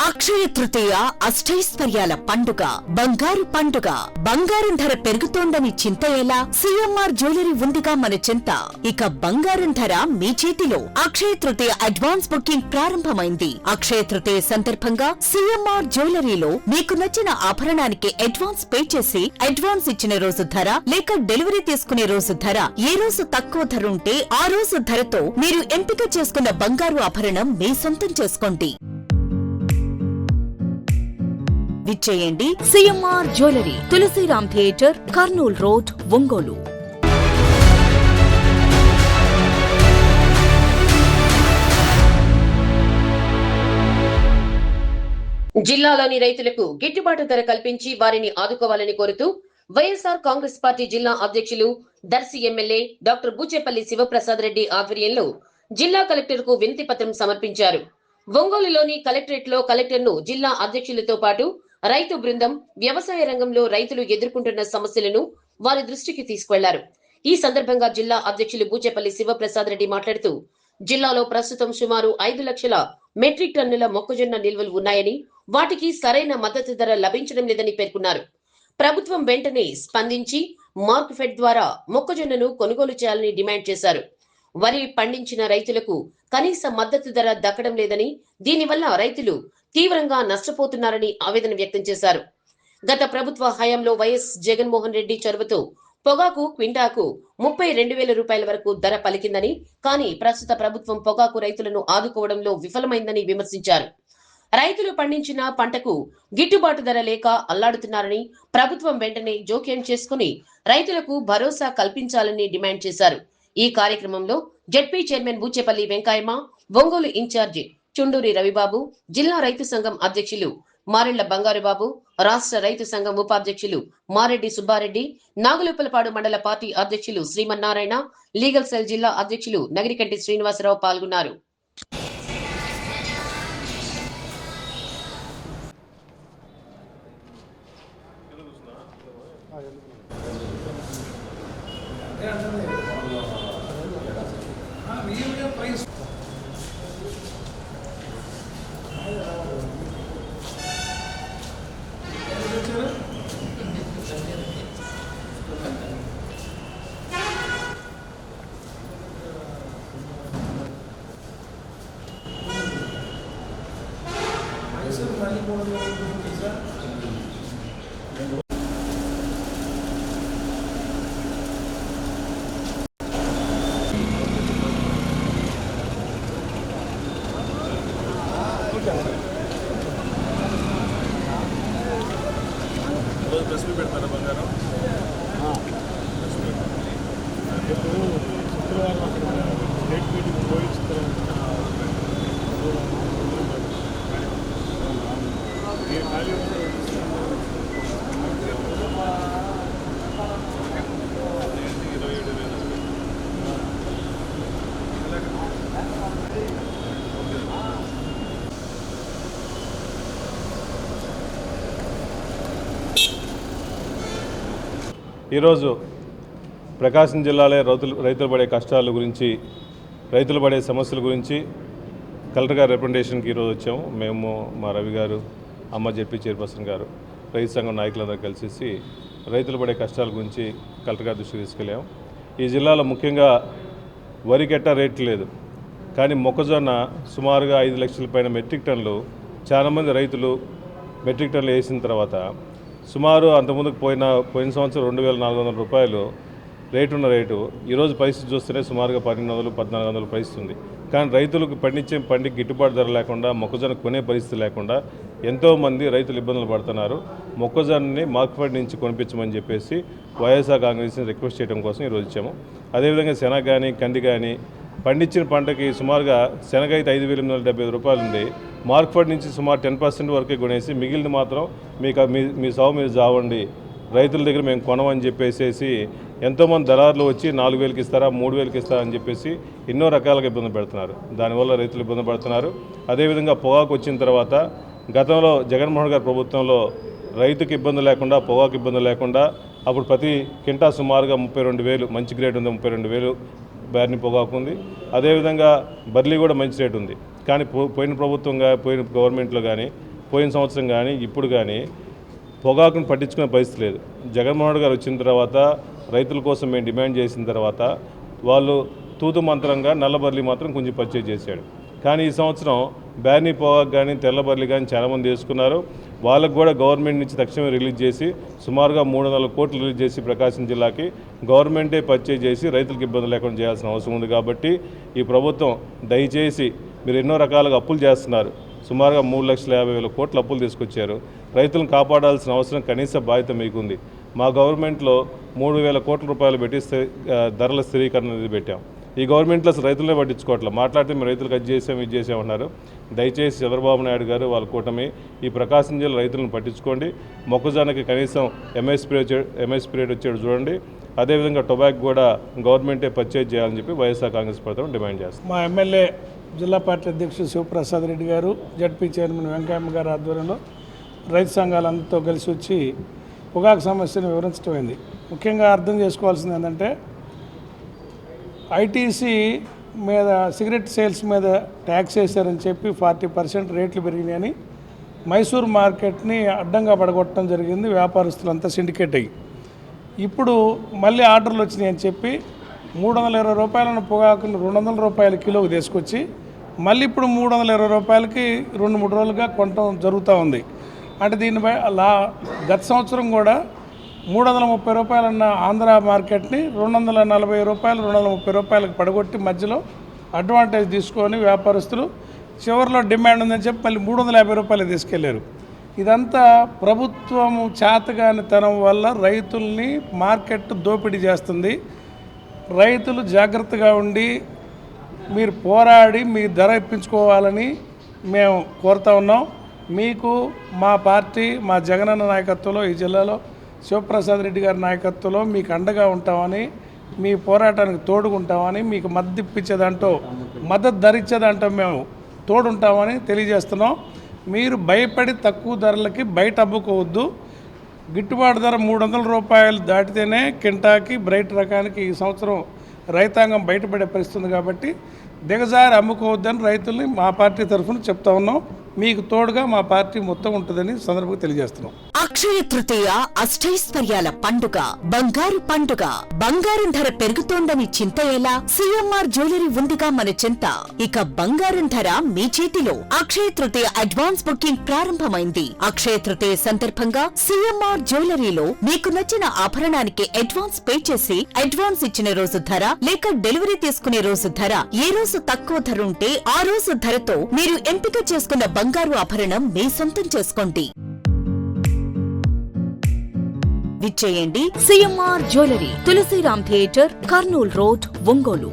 అక్షయ తృతీయ అష్టైశ్వర్యాల పండుగ, బంగారు పండుగ. బంగారం ధర పెరుగుతోందని చింత ఎలా? సిఎంఆర్ జ్యువెలరీ ఉందిగా మన చింత. ఇక బంగారం ధర మీ చేతిలో. అక్షయ తృతీయ అడ్వాన్స్ బుకింగ్ ప్రారంభమైంది. అక్షయ తృతీయ సందర్భంగా సిఎంఆర్ జ్యువెలరీలో మీకు నచ్చిన ఆభరణానికి అడ్వాన్స్ పే చేసి అడ్వాన్స్ ఇచ్చిన రోజు ధర లేక డెలివరీ తీసుకునే రోజు ధర, ఏ రోజు తక్కువ ధర ఉంటే ఆ రోజు ధరతో మీరు ఎంపిక చేసుకున్న బంగారు ఆభరణం మీ సొంతం చేసుకోండి. విచ్చేయండి CMR jewellery, Tulasiram theatre, Kurnool road, Ongole. జిల్లాలోని రైతులకు గిట్టుబాటు ధర కల్పించి వారిని ఆదుకోవాలని కోరుతూ వైఎస్ఆర్ కాంగ్రెస్ పార్టీ జిల్లా అధ్యక్షులు దర్శి ఎమ్మెల్యే డాక్టర్ బూచేపల్లి శివప్రసాద్ రెడ్డి ఆధ్వర్యంలో జిల్లా కలెక్టర్ కు వినతి పత్రం సమర్పించారు. ఒంగోలులోని కలెక్టరేట్ లో కలెక్టర్ ను జిల్లా అధ్యక్షులతో పాటు రైతు బృందం వ్యవసాయ రంగంలో రైతులు ఎదుర్కొంటున్న సమస్యలను వారి దృష్టికి తీసుకువెళ్లారు. ఈ సందర్భంగా జిల్లా అధ్యక్షులు బూచేపల్లి శివప్రసాద్ రెడ్డి మాట్లాడుతూ, జిల్లాలో ప్రస్తుతం సుమారు 5 లక్షల మెట్రిక్ టన్నుల మొక్కజొన్న నిల్వలు ఉన్నాయని, వాటికి సరైన మద్దతు ధర లభించడం లేదని పేర్కొన్నారు. ప్రభుత్వం వెంటనే స్పందించి మార్కెట్ ద్వారా మొక్కజొన్నను కొనుగోలు చేయాలని డిమాండ్ చేశారు. వరి పండించిన రైతులకు కనీస మద్దతు ధర దక్కడం లేదని, దీనివల్ల రైతులు తీవ్రంగా నష్టపోతున్నారని ఆవేదన వ్యక్తం చేశారు. గత ప్రభుత్వ హయాంలో వైఎస్ జగన్మోహన్ రెడ్డి చొరవతో పొగాకు క్వింటాకు 32,000 రూపాయల వరకు ధర పలికిందని, కానీ ప్రస్తుత ప్రభుత్వం పొగాకు రైతులను ఆదుకోవడంలో విఫలమైందని విమర్శించారు. రైతులు పండించిన పంటకు గిట్టుబాటు ధర లేక అల్లాడుతున్నారని, ప్రభుత్వం వెంటనే జోక్యం చేసుకుని రైతులకు భరోసా కల్పించాలని డిమాండ్ చేశారు. ఈ కార్యక్రమంలో ZP chairman Buchepalli Venkayamma, Ongole in charge Chunduri Ravibabu, జిల్లా రైతు సంఘం అధ్యక్షులు మారెళ్ల బంగారుబాబు, రాష్ట్ర రైతు సంఘం ఉపాధ్యక్షులు మారెడ్డి సుబ్బారెడ్డి, నాగులుప్పలపాడు మండల పార్టీ అధ్యక్షులు శ్రీమన్నారాయణ, లీగల్ సెల్ జిల్లా అధ్యక్షులు నగిరికంటి శ్రీనివాసరావు పాల్గొన్నారు. పెడతారా బంగారం? శుక్రవారం స్టేట్ మీటింగ్ పోయించిన ఈరోజు ప్రకాశం జిల్లాలో రైతులు పడే కష్టాల గురించి, రైతులు పడే సమస్యల గురించి కలెక్టర్ గారి రిప్రజెంటేషన్కి ఈరోజు వచ్చాము. మేము, మా రవి గారు, అమ్మ జెడ్పీ చైర్పర్సన్ గారు, రైతు సంఘం నాయకులందరూ కలిసి రైతులు పడే కష్టాల గురించి కలెక్టర్ గారి దృష్టికి తీసుకెళ్ళాము. ఈ జిల్లాలో ముఖ్యంగా వరికెట్ట రేటు లేదు, కానీ మొక్కజొన్న సుమారుగా 5 లక్షల పైన మెట్రిక్ టన్నులు చాలామంది రైతులు మెట్రిక్ టన్నులు వేసిన తర్వాత సుమారు అంతకుముందుకు పోయిన సంవత్సరం 2,400 రూపాయలు రేటున్న రేటు ఈరోజు పరిస్థితి చూస్తేనే సుమారుగా 1,200-1,400 పరిస్థితి ఉంది. కానీ రైతులకు పండించే పంటకి గిట్టుబాటు ధర లేకుండా, మొక్కజొన్న కొనే పరిస్థితి లేకుండా ఎంతోమంది రైతులు ఇబ్బందులు పడుతున్నారు. మొక్కజొన్నని మార్కెట్ నుంచి కొనిపించమని చెప్పేసి వైఎస్ఆర్ కాంగ్రెస్ని రిక్వెస్ట్ చేయడం కోసం ఈరోజు వచ్చాము. అదేవిధంగా శనగ కానీ, కంది కానీ పండించిన పంటకి సుమారుగా శనగ అయితే 5,875 రూపాయలు ఉంది. మార్కెట్ నుంచి సుమారు 10% వరకే కొనేసి మిగిలిన మాత్రం మీ సాగు మీరు జావండి, రైతుల దగ్గర మేము కొనమని చెప్పేసి ఎంతోమంది దళారులు వచ్చి 4,000కి ఇస్తారా, 3,000కి ఇస్తారా అని చెప్పేసి ఎన్నో రకాలుగా ఇబ్బంది పెడుతున్నారు. దానివల్ల రైతులు ఇబ్బంది పడుతున్నారు. అదేవిధంగా పొగాకు వచ్చిన తర్వాత గతంలో జగన్మోహన్ గారి ప్రభుత్వంలో రైతుకి ఇబ్బంది లేకుండా, పొగాకు ఇబ్బంది లేకుండా అప్పుడు ప్రతి కింటా సుమారుగా 32,000, మంచి గ్రేడ్ ఉంది 32,000 బ్యార్ని పొగాకు ఉంది. అదేవిధంగా బర్లీ కూడా మంచి రేటు ఉంది. కానీ పోయిన ప్రభుత్వంగా, పోయిన గవర్నమెంట్లో కానీ పోయిన సంవత్సరం కానీ ఇప్పుడు కానీ పొగాకును పట్టించుకునే పరిస్థితి లేదు. జగన్మోహన్ రెడ్డి గారు వచ్చిన తర్వాత రైతుల కోసం మేము డిమాండ్ చేసిన తర్వాత వాళ్ళు తూతు మంత్రంగా నల్లబర్లీ మాత్రం కొంచెం పర్చేజ్ చేశాడు. కానీ ఈ సంవత్సరం బ్యానీ పొగాకు కానీ తెల్లబర్లీ కానీ చాలామంది వేసుకున్నారు. వాళ్ళకు కూడా గవర్నమెంట్ నుంచి తక్షణమే రిలీజ్ చేసి సుమారుగా 300 కోట్లు రిలీజ్ చేసి ప్రకాశం జిల్లాకి గవర్నమెంటే పర్చేజ్ చేసి రైతులకు ఇబ్బంది లేకుండా చేయాల్సిన అవసరం ఉంది. కాబట్టి ఈ ప్రభుత్వం దయచేసి మీరు ఎన్నో రకాలుగా అప్పులు చేస్తున్నారు. సుమారుగా 3,50,000 కోట్ల అప్పులు తీసుకొచ్చారు. రైతులను కాపాడాల్సిన అవసరం కనీస బాధ్యత మీకుంది. మా గవర్నమెంట్లో 3,000 కోట్ల రూపాయలు పెట్టి ధరల స్థిరీకరణ నిధి పెట్టాం. ఈ గవర్నమెంట్లో అసలు రైతులనే పట్టించుకోవట్లేదు. మాట్లాడితే మేము రైతులకు అది చేసాం ఇది చేసామన్నారు. దయచేసి చంద్రబాబు నాయుడు గారు వాళ్ళ కూటమి ఈ ప్రకాశం జిల్లా రైతులను పట్టించుకోండి. మొక్కజొన్నకి కనీసం ఎంఎస్పీ రేట్ వచ్చేది చూడండి. అదేవిధంగా టొబాకో కూడా గవర్నమెంటే పర్చేజ్ చేయాలని చెప్పి వైఎస్ఆర్ కాంగ్రెస్ ప్రభుత్వం డిమాండ్ చేస్తుంది. మా ఎమ్మెల్యే జిల్లా పార్టీ అధ్యక్షుడు శివప్రసాద్ రెడ్డి గారు, జడ్పీ చైర్మన్ వెంకయ్యమ్మ గారి ఆధ్వర్యంలో రైతు సంఘాలందరితో కలిసి వచ్చి పొగాకు సమస్యను వివరించడమైంది. ముఖ్యంగా అర్థం చేసుకోవాల్సింది ఏంటంటే ఐటీసీ మీద సిగరెట్ సేల్స్ మీద ట్యాక్స్ వేశారని చెప్పి 40% రేట్లు పెరిగినాయని మైసూర్ మార్కెట్ని అడ్డంగా పడగొట్టడం జరిగింది. వ్యాపారస్తులంతా సిండికేట్ అయ్యి ఇప్పుడు మళ్ళీ ఆర్డర్లు వచ్చినాయని చెప్పి 320 రూపాయల పొగాకును 200 రూపాయల కిలోకి తీసుకొచ్చి మళ్ళీ ఇప్పుడు 320 రూపాయలకి 2-3 రోజులుగా కొనటం జరుగుతూ ఉంది. అంటే దీనిపై గత సంవత్సరం కూడా 330 రూపాయలన్న ఆంధ్ర మార్కెట్ని 240 రూపాయలు 230 రూపాయలకు పడగొట్టి మధ్యలో అడ్వాంటేజ్ తీసుకొని వ్యాపారస్తులు చివరిలో డిమాండ్ ఉందని చెప్పి మళ్ళీ 350 రూపాయలు తీసుకెళ్లారు. ఇదంతా ప్రభుత్వం చేతగానితనం వల్ల రైతుల్ని మార్కెట్ దోపిడీ చేస్తుంది. రైతులు జాగ్రత్తగా ఉండి మీరు పోరాడి మీ ధర ఇప్పించుకోవాలని మేము కోరుతా ఉన్నాం. మీకు మా పార్టీ మా జగనన్న నాయకత్వంలో ఈ జిల్లాలో శివప్రసాద్ రెడ్డి గారి నాయకత్వంలో మీకు అండగా ఉంటామని, మీ పోరాటానికి తోడుకుంటామని, మీకు మద్దతు ధరించేదంటో మేము తోడుంటామని తెలియజేస్తున్నాం. మీరు భయపడి తక్కువ ధరలకి బయట అమ్ముకోవద్దు. గిట్టుబాటు ధర 300 రూపాయలు దాటితేనే కింటాకి బ్రైట్ రకానికి ఈ సంవత్సరం రైతాంగం బయటపడే పరిస్థితుంది. కాబట్టి దిగజారి అమ్ముకోవద్దని రైతుల్ని మా పార్టీ తరఫున చెప్తా ఉన్నాం. మీకు తోడుగా మా పార్టీ మొత్తం ఉంటుందని సందర్భంగా తెలియజేస్తున్నాం. అక్షయ తృతీయ అష్టైశ్వర్యాల పండుగ, బంగారు పండుగ. బంగారం ధర పెరుగుతోందని చింత ఎలా? సిఎంఆర్ జ్యువెలరీ ఉందిగా మన చింత. ఇక బంగారం ధర మీ చేతిలో. అక్షయ తృతీయ అడ్వాన్స్ బుకింగ్ ప్రారంభమైంది. అక్షయ తృతీయ సందర్భంగా సిఎంఆర్ జ్యువెలరీలో మీకు నచ్చిన ఆభరణానికి అడ్వాన్స్ పే చేసి అడ్వాన్స్ ఇచ్చిన రోజు ధర లేక డెలివరీ తీసుకునే రోజు ధర, ఏ రోజు తక్కువ ధర ఉంటే ఆ రోజు ధరతో మీరు ఎంపిక చేసుకున్న బంగారు ఆభరణం మీ సొంతం చేసుకోండి. విచ్చేయండి CMR jewellery, Tulasiram theatre, Kurnool road, Ongole.